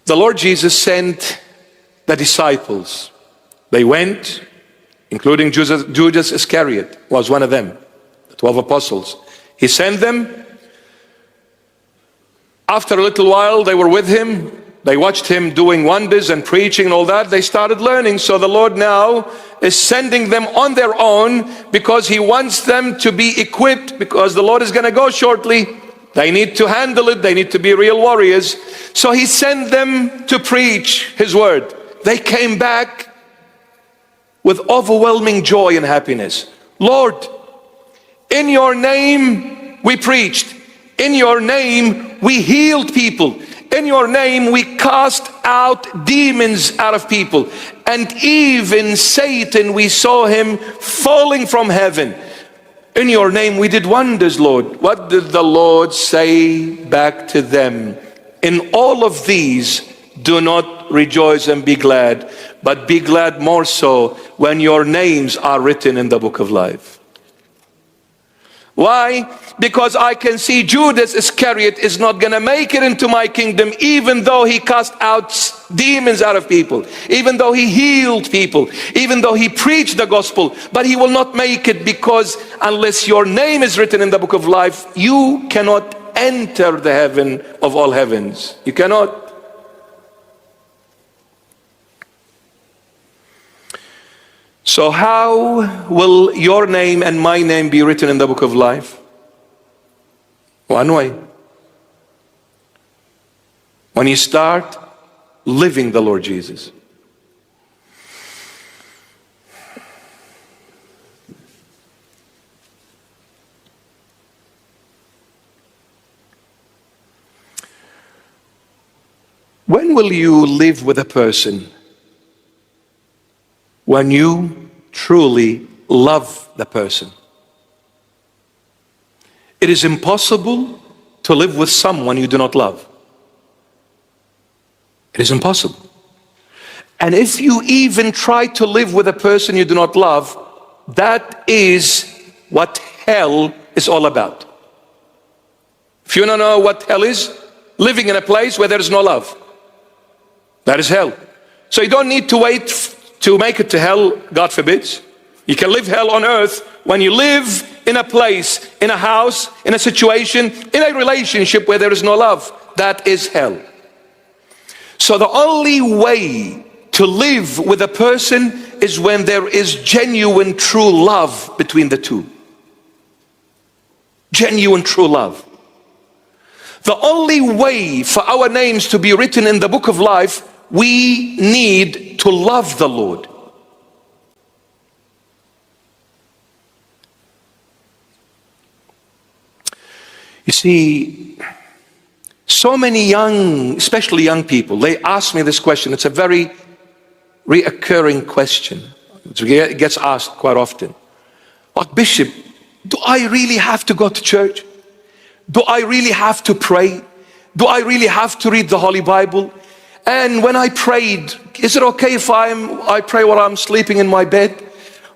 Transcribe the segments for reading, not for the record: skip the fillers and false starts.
the Lord Jesus sent the disciples. They went, including Judas Iscariot was one of them, the 12 apostles. He sent them. After a little while, they were with him. They watched him doing wonders and preaching and all that. They started learning. So the Lord now is sending them on their own because he wants them to be equipped, because the Lord is going to go shortly. They need to handle it. They need to be real warriors. So he sent them to preach his word. They came back with overwhelming joy and happiness. Lord, in your name we preached. In your name we healed people. In your name we cast out demons out of people. And even Satan, we saw him falling from heaven. In your name we did wonders, Lord. What did the Lord say back to them? In all of these, do not rejoice and be glad, but be glad more so when your names are written in the book of life. Why? Because I can see Judas Iscariot is not going to make it into my kingdom, even though he cast out demons out of people, even though he healed people, even though he preached the gospel, but he will not make it, because unless your name is written in the book of life, you cannot enter the heaven of all heavens. You cannot. So how will your name and my name be written in the book of life? One way. When you start living the Lord Jesus. When will you live with a person? When you truly love the person. It is impossible to live with someone you do not love. It is impossible. And if you even try to live with a person you do not love, that is what hell is all about. If you don't know what hell is, living in a place where there is no love. That is hell. So you don't need to wait to make it to hell, God forbids. You can live hell on earth when you live in a place, in a house, in a situation, in a relationship where there is no love. That is hell. So the only way to live with a person is when there is genuine, true love between the two. Genuine, true love. The only way for our names to be written in the book of life, we need to love the Lord. You see, so many young, especially young people, they ask me this question. It's a very reoccurring question. It gets asked quite often. Like, Bishop, do I really have to go to church? Do I really have to pray? Do I really have to read the Holy Bible? And when I prayed, is it okay if I pray while I'm sleeping in my bed?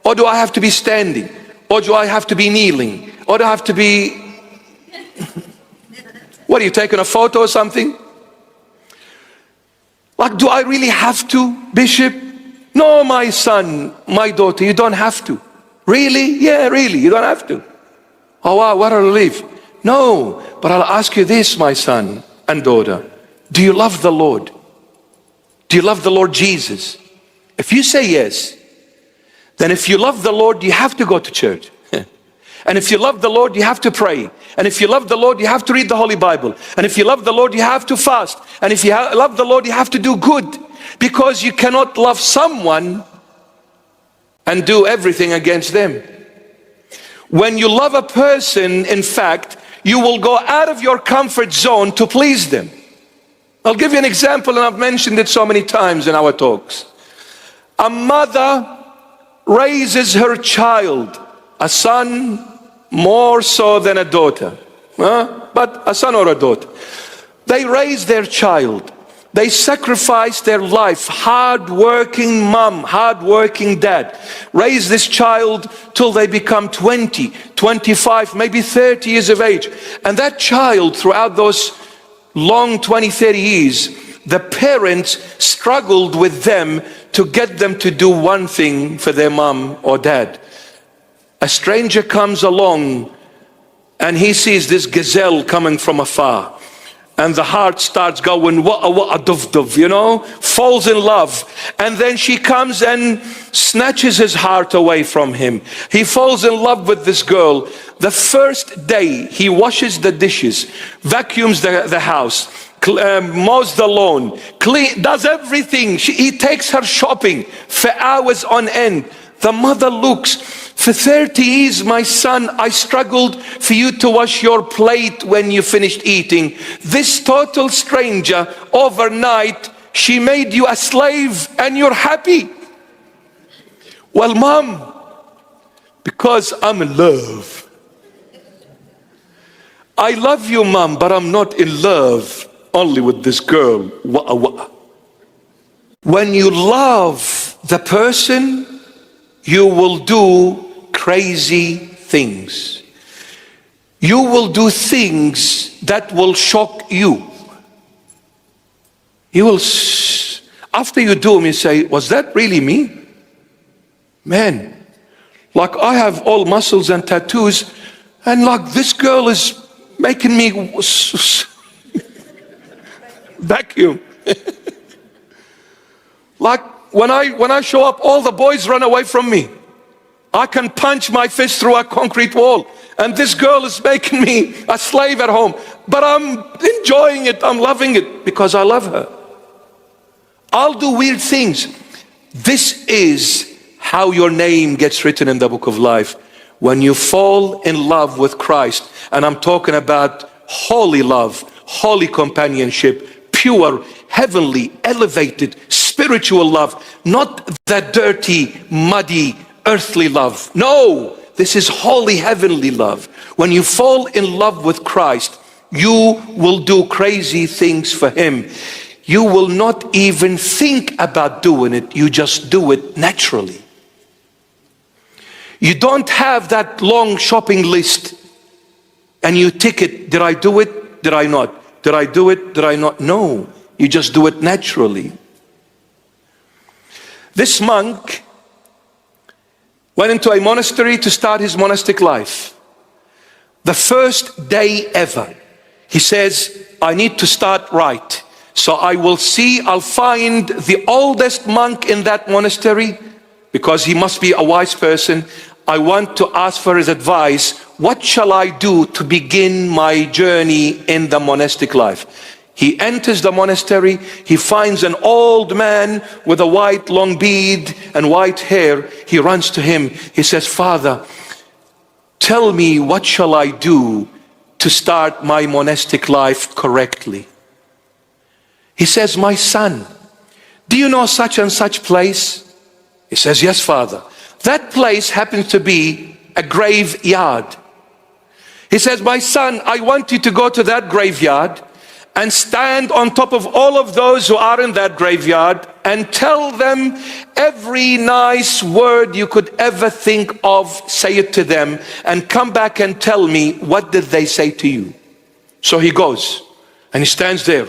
Or do I have to be standing? Or do I have to be kneeling? Or do I have to be... What, are you taking a photo or something? Like, do I really have to, Bishop? No, my son, my daughter, you don't have to. Really? Yeah, really, you don't have to. Oh wow, what a relief. No, but I'll ask you this, my son and daughter. Do you love the Lord? Do you love the Lord Jesus? If you say yes, then if you love the Lord, you have to go to church. And if you love the Lord, you have to pray. And if you love the Lord, you have to read the Holy Bible. And if you love the Lord, you have to fast. And if you love the Lord, you have to do good. Because you cannot love someone and do everything against them. When you love a person, in fact, you will go out of your comfort zone to please them. I'll give you an example, and I've mentioned it so many times in our talks. A mother raises her child, a son more so than a daughter, but a son or a daughter. They raise their child. They sacrifice their life. Hard-working mom, hard-working dad. Raise this child till they become 20, 25, maybe 30 years of age. And that child, throughout those long 20, 30 years, the parents struggled with them to get them to do one thing for their mom or dad. A stranger comes along and he sees this gazelle coming from afar. And the heart starts going, what a dove, you know, falls in love. And then she comes and snatches his heart away from him. He falls in love with this girl. The first day he washes the dishes, vacuums the house, mows the lawn, does everything. He takes her shopping for hours on end. The mother looks. For 30 years, my son, I struggled for you to wash your plate when you finished eating. This total stranger, overnight, she made you a slave and you're happy. Well, mom, because I'm in love. I love you, mom, but I'm not in love only with this girl. When you love the person, you will do crazy things. You will do things that will shock you. You will, after you do them, you say, was that really me? Man, like I have all muscles and tattoos, and like this girl is making me vacuum. Like when I show up, all the boys run away from me. I can punch my fist through a concrete wall, and this girl is making me a slave at home. But I'm enjoying it, I'm loving it, because I love her. I'll do weird things. This is how your name gets written in the book of life. When you fall in love with Christ, and I'm talking about holy love, holy companionship, pure, heavenly, elevated, spiritual love, not that dirty, muddy, earthly love. No, this is holy, heavenly love. When you fall in love with Christ, you will do crazy things for him. You will not even think about doing it. You just do it naturally. You don't have that long shopping list and you tick it. Did I do it? Did I not? Did I do it? Did I not? No, you just do it naturally. This monk went into a monastery to start his monastic life. The first day ever, he says, I need to start right. So I'll find the oldest monk in that monastery, because he must be a wise person. I want to ask for his advice. What shall I do to begin my journey in the monastic life? He enters the monastery, he finds an old man with a white long beard and white hair. He runs to him, he says, Father, tell me, what shall I do to start my monastic life correctly? He says, my son, do you know such and such place? He says, yes, Father. That place happens to be a graveyard. He says, my son, I want you to go to that graveyard and stand on top of all of those who are in that graveyard and tell them every nice word you could ever think of. Say it to them and come back and tell me, what did they say to you? So he goes and he stands there.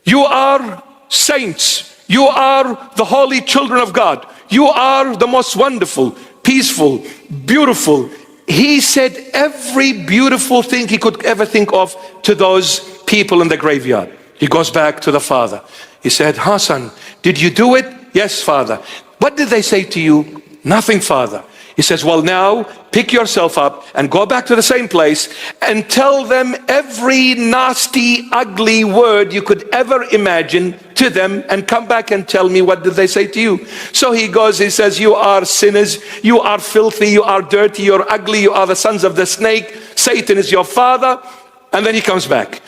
You are saints. You are the holy children of God. You are the most wonderful, peaceful, beautiful. He said every beautiful thing he could ever think of to those people in the graveyard. He goes back to the father. He said, son, did you do it? Yes, Father. What did they say to you? Nothing, Father. He says, well, now pick yourself up and go back to the same place and tell them every nasty, ugly word you could ever imagine to them, and come back and tell me, what did they say to you? So he goes, he says, you are sinners, you are filthy, you are dirty, you're ugly, you are the sons of the snake, Satan is your father. And then he comes back.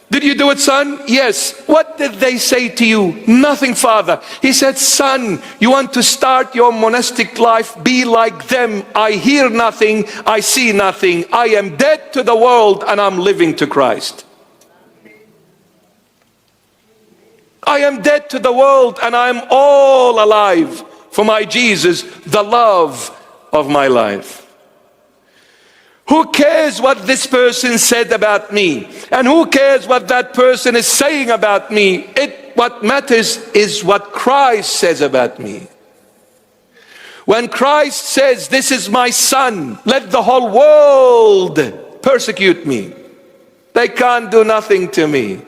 Did you do it, son? Yes. What did they say to you? Nothing, Father. He said, son, you want to start your monastic life? Be like them. I hear nothing, I see nothing. I am dead to the world and I'm living to Christ. I am dead to the world and I am all alive for my Jesus, the love of my life. Who cares what this person said about me? And who cares what that person is saying about me? What matters is what Christ says about me. When Christ says, this is my son, let the whole world persecute me. They can't do nothing to me.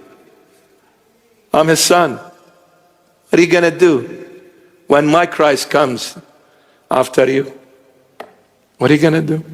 I'm his son. What are you going to do when my Christ comes after you? What are you going to do?